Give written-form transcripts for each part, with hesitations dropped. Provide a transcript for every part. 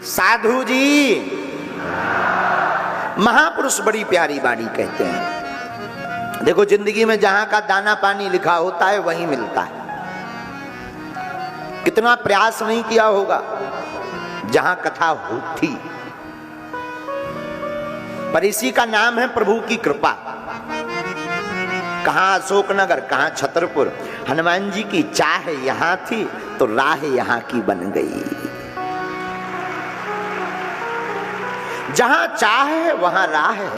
साधु जी, महापुरुष बड़ी प्यारी बाणी कहते हैं। देखो, जिंदगी में जहां का दाना पानी लिखा होता है वहीं मिलता है। कितना प्रयास नहीं किया होगा जहां कथा होती, पर इसी का नाम है प्रभु की कृपा। कहां अशोकनगर, कहां छतरपुर, हनुमान जी की चाह यहां थी तो राह यहां की बन गई। जहां चाह है वहां राह है।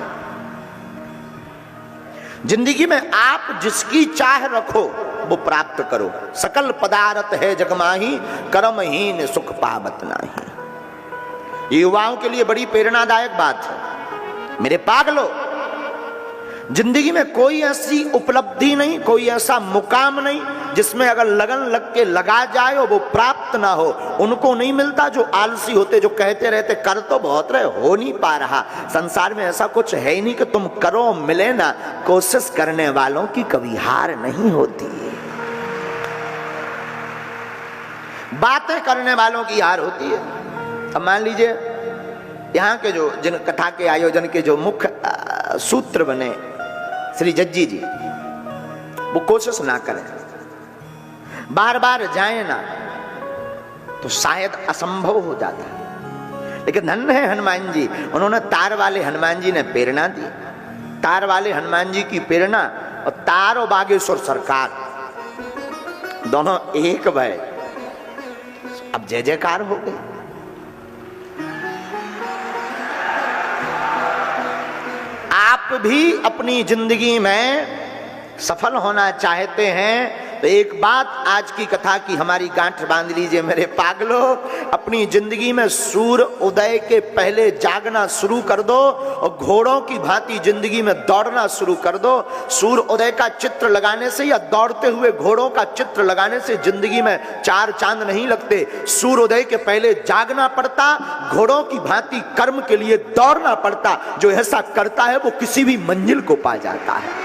जिंदगी में आप जिसकी चाह रखो वो प्राप्त करो। सकल पदार्थ है जगमाही, कर्महीन सुख पावत नाही। ये युवाओं के लिए बड़ी प्रेरणादायक बात है। मेरे पागलो, जिंदगी में कोई ऐसी उपलब्धि नहीं, कोई ऐसा मुकाम नहीं जिसमें अगर लगन लग के लगा जाए और वो प्राप्त ना हो। उनको नहीं मिलता जो आलसी होते, जो कहते रहते कर तो बहुत रहे, हो नहीं पा रहा। संसार में ऐसा कुछ है ही नहीं कि तुम करो मिले ना। कोशिश करने वालों की कभी हार नहीं होती, बातें करने वालों की हार होती है। अब मान लीजिए यहाँ के जो जिन कथा के आयोजन के जो मुख्य सूत्र बने श्री जज्जी जी, वो कोशिश ना करें, बार बार जाए ना, तो शायद असंभव हो जाता है। लेकिन धन्य है हनुमान जी, उन्होंने तार वाले हनुमान जी ने प्रेरणा दी। तार वाले हनुमान जी की प्रेरणा और तार और बागेश्वर सरकार दोनों एक भय, अब जय जयकार हो गई। आप भी अपनी जिंदगी में सफल होना चाहते हैं तो एक बात आज की कथा की हमारी गांठ बांध लीजिए मेरे पागलो। अपनी जिंदगी में सूर्य उदय के पहले जागना शुरू कर दो और घोड़ों की भांति जिंदगी में दौड़ना शुरू कर दो। सूर्य उदय का चित्र लगाने से या दौड़ते हुए घोड़ों का चित्र लगाने से जिंदगी में चार चांद नहीं लगते। सूर्य उदय के पहले जागना पड़ता, घोड़ों की भांति कर्म के लिए दौड़ना पड़ता। जो ऐसा करता है वो किसी भी मंजिल को पा जाता है,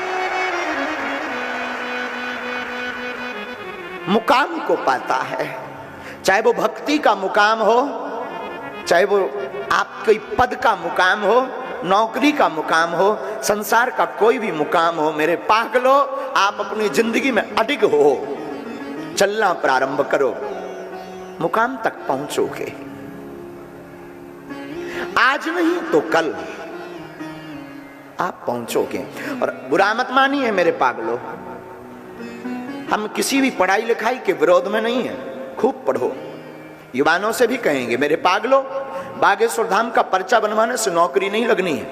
मुकाम को पाता है। चाहे वो भक्ति का मुकाम हो, चाहे वो आपके पद का मुकाम हो, नौकरी का मुकाम हो, संसार का कोई भी मुकाम हो, मेरे पागलो, आप अपनी जिंदगी में अडिग हो, चलना प्रारंभ करो, मुकाम तक पहुंचोगे। आज नहीं तो कल आप पहुंचोगे। और बुरा मत मानिए मेरे पागलो, हम किसी भी पढ़ाई लिखाई के विरोध में नहीं है, खूब पढ़ो। युवानों से भी कहेंगे मेरे पागलो, बागेश्वर धाम का पर्चा बनवाने से नौकरी नहीं लगनी है,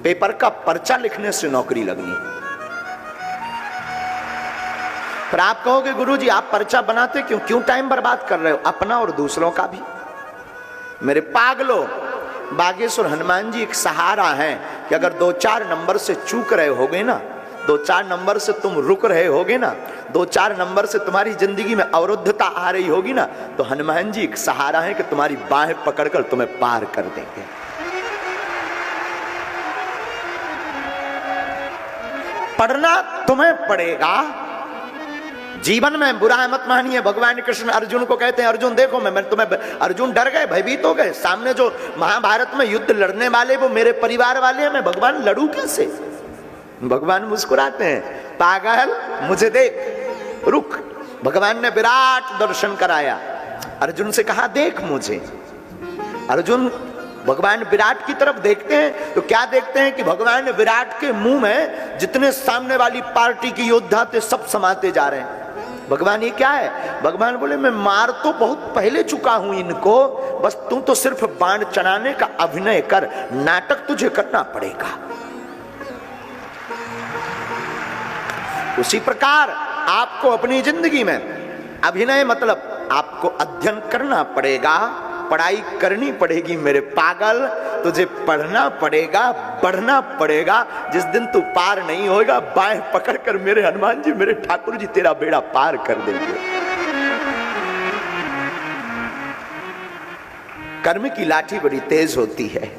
पेपर का पर्चा लिखने से नौकरी लगनी है। फिर आप कहोगे गुरुजी आप पर्चा बनाते क्यों टाइम बर्बाद कर रहे हो, अपना और दूसरों का भी। मेरे पागलो, बागेश्वर हनुमान जी एक सहारा है कि अगर 2-4 नंबर से चूक रहे होगे ना, 2-4 नंबर से तुम रुक रहे होगे ना, 2-4 नंबर से तुम्हारी जिंदगी में अवरुद्धता आ रही होगी ना, तो हनुमान जी एक सहारा है कि तुम्हारी बाहें पकड़कर तुम्हें पार कर देंगे। पढ़ना तुम्हें पड़ेगा। जीवन में बुरा मत मानिए। भगवान कृष्ण अर्जुन को कहते हैं, अर्जुन देखो मैं तुम्हें, अर्जुन डर गए, भयभीत हो गए। सामने जो महाभारत में युद्ध लड़ने वाले वो मेरे परिवार वाले हैं, मैं भगवान लड़ू कैसे। भगवान मुस्कुराते हैं, पागल मुझे देख, रुक। भगवान ने विराट दर्शन कराया, अर्जुन से कहा देख मुझे। अर्जुन भगवान विराट की तरफ देखते हैं तो क्या देखते हैं कि भगवान विराट के मुंह में जितने सामने वाली पार्टी के योद्धा थे सब समाते जा रहे हैं। भगवान ये क्या है। भगवान बोले मैं मार तो बहुत पहले चुका हूं इनको, बस तू तो सिर्फ बाण चढ़ाने का अभिनय कर, नाटक तुझे करना पड़ेगा। उसी प्रकार आपको अपनी जिंदगी में अभिनय मतलब आपको अध्ययन करना पड़ेगा, पढ़ाई करनी पड़ेगी मेरे पागल। तुझे पढ़ना पड़ेगा, बढ़ना पड़ेगा। जिस दिन तू पार नहीं होगा, बाएं पकड़कर मेरे हनुमान जी, मेरे ठाकुर जी तेरा बेड़ा पार कर देंगे। कर्म की लाठी बड़ी तेज होती है।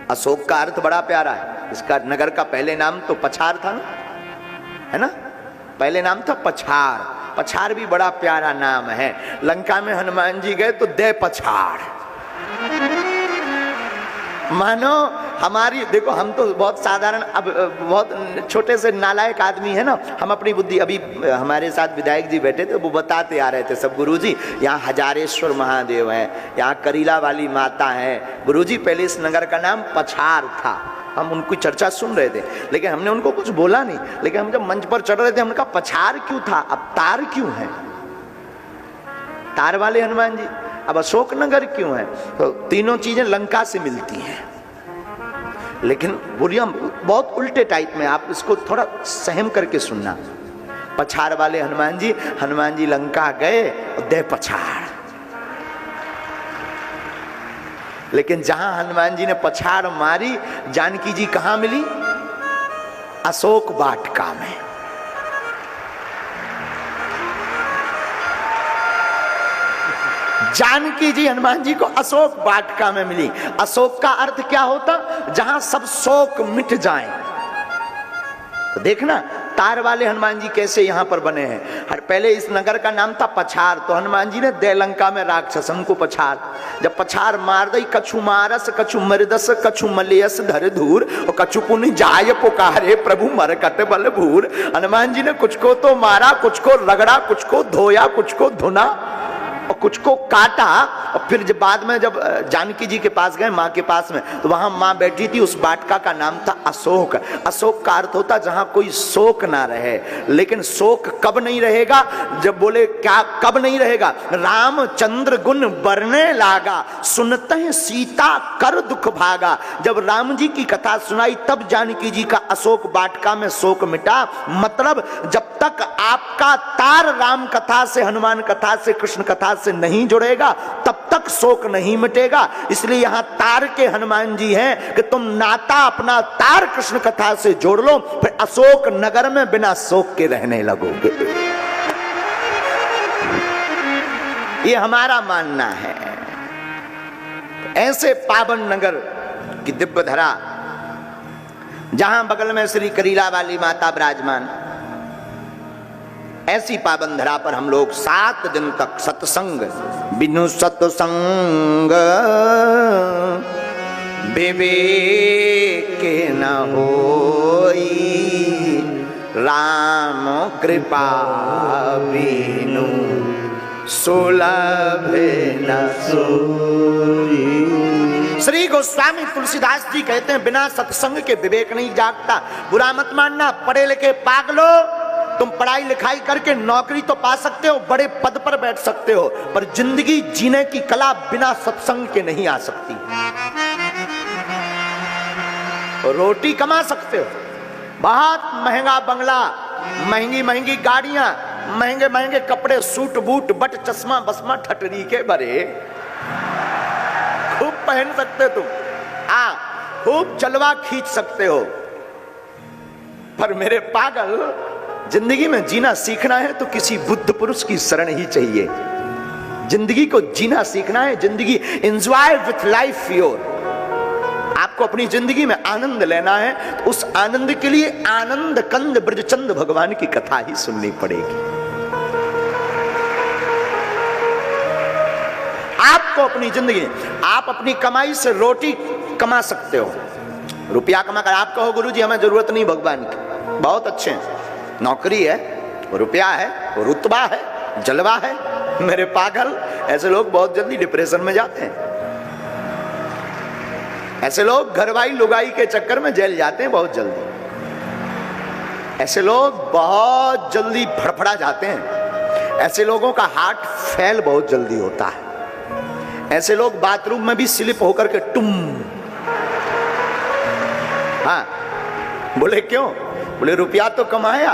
अशोक का अर्थ बड़ा प्यारा है। इसका नगर का पहले नाम तो पछार था ना, है ना, पहले नाम था पछार। पछाड़ भी बड़ा प्यारा नाम है। लंका में हनुमान जी गए तो दे पछाड़, मानो हमारी, देखो हम तो बहुत साधारण, अब बहुत छोटे से नालायक आदमी है ना, हम अपनी बुद्धि, अभी हमारे साथ विधायक जी बैठे थे, वो बताते आ रहे थे सब, गुरुजी यहाँ हजारेश्वर महादेव है, यहाँ करीला वाली माता है। गुरुजी पहले इस नगर का नाम पछाड़ था, हम उनकी चर्चा सुन रहे थे, लेकिन हमने उनको कुछ बोला नहीं। लेकिन हम जब मंच पर चढ़ रहे थे, हमने कहा पछाड़ क्यों था, अब तार क्यों है, तार वाले हनुमान जी, अब अशोक नगर क्यों है? तो तीनों चीजें लंका से मिलती हैं, लेकिन बोलिए बहुत उल्टे टाइप में, आप इसको थोड़ा सहम करके सुनना। पछाड़ वाले हनुमान जी लंका गए और दे पछाड़, लेकिन जहां हनुमान जी ने पछाड़ मारी, जानकी जी कहां मिली? अशोक वाटिका में। जानकी जी हनुमान जी को अशोक वाटिका में मिली। अशोक का अर्थ क्या होता? जहां सब शोक मिट जाएं। तो देखना तार वाले हनुमान जी कैसे यहां पर बने हैं। पहले इस नगर का नाम था पछाड़, तो हनुमान जी ने दे लंका में राक्षसन को पछाड़, जब पछाड़ मार दई, कछु मारस कछु मरदस कछु मलेयस धर धूर, और कछु पुनि जाय पुकारे प्रभु मरकट बल भूर। हनुमान जी ने कुछ को तो मारा, कुछ को रगड़ा, कुछ को धोया, कुछ को धुना और कुछ को काटा। और फिर जब बाद में जब जानकी जी के पास गए, माँ के पास में, तो वहां माँ बैठी थी, उस वाटिका का नाम था अशोक। अशोक का अर्थ होता जहां कोई शोक ना रहे। लेकिन शोक कब नहीं रहेगा? जब बोले क्या कब नहीं रहेगा? रामचंद्र गुण बरने लागा, सुनते हैं सीता कर दुख भागा। जब राम जी की कथा सुनाई, तब जानकी जी का अशोक वाटिका में शोक मिटा। मतलब जब तक आपका तार राम कथा से, हनुमान कथा से, कृष्ण कथा से नहीं जुड़ेगा, तब तक शोक नहीं मिटेगा। इसलिए यहां तार के हनुमान जी हैं कि तुम नाता अपना तार कृष्ण कथा से जोड़ लो, फिर अशोक नगर में बिना शोक के रहने लगोगे। ये हमारा मानना है। ऐसे पावन नगर की दिव्य धरा, जहां बगल में श्री करीला वाली माता विराजमान, ऐसी पावन धरा पर हम लोग 7 दिन तक सत्संग, बिनु सत्संग विवेक न होई, राम कृपा बिनु सुलभ न सोई। श्री गोस्वामी तुलसीदास जी कहते हैं, बिना सत्संग के विवेक नहीं जागता। बुरा मत मानना, पढ़े लिखे पागलो, तुम पढ़ाई लिखाई करके नौकरी तो पा सकते हो, बड़े पद पर बैठ सकते हो, पर जिंदगी जीने की कला बिना सत्संग के नहीं आ सकती। रोटी कमा सकते हो, बहुत महंगा बंगला, महंगी महंगी गाड़ियां, महंगे महंगे कपड़े, सूट बूट, बट चश्मा बसमा ठटरी के बरे खूब पहन सकते तुम, खूब जलवा खींच सकते हो। पर मेरे पागल, जिंदगी में जीना सीखना है तो किसी बुद्ध पुरुष की शरण ही चाहिए। जिंदगी को जीना सीखना है, जिंदगी एंजॉय विथ लाइफ योर। आपको अपनी जिंदगी में आनंद लेना है, तो उस आनंद के लिए आनंद कंद ब्रजचंद भगवान की कथा ही सुननी पड़ेगी। आपको अपनी जिंदगी, आप अपनी कमाई से रोटी कमा सकते हो, रुपया कमा कर आप कहो गुरुजी हमें जरूरत नहीं भगवान की, बहुत अच्छे हैं, नौकरी है, रुपया है, रुतबा है, जलवा है। मेरे पागल, ऐसे लोग बहुत जल्दी डिप्रेशन में जाते हैं। ऐसे लोग घरवाई लुगाई के चक्कर में जेल जाते हैं बहुत जल्दी। ऐसे लोग बहुत जल्दी फड़फड़ा जाते हैं। ऐसे लोगों का हार्ट फेल बहुत जल्दी होता है। ऐसे लोग बाथरूम में भी स्लिप होकर के टुम, बोले क्यों? बोले रुपया तो कमाया,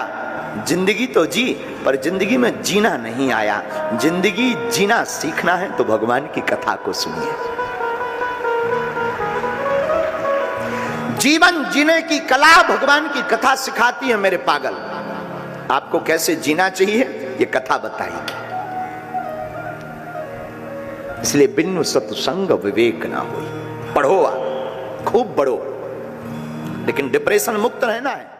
जिंदगी तो जी, पर जिंदगी में जीना नहीं आया। जिंदगी जीना सीखना है तो भगवान की कथा को सुनिए। जीवन जीने की कला भगवान की कथा सिखाती है मेरे पागल। आपको कैसे जीना चाहिए ये कथा बताएगी। इसलिए बिनु सत्संग विवेक ना हो। पढ़ो, खूब पढ़ो, लेकिन डिप्रेशन मुक्त रहना है।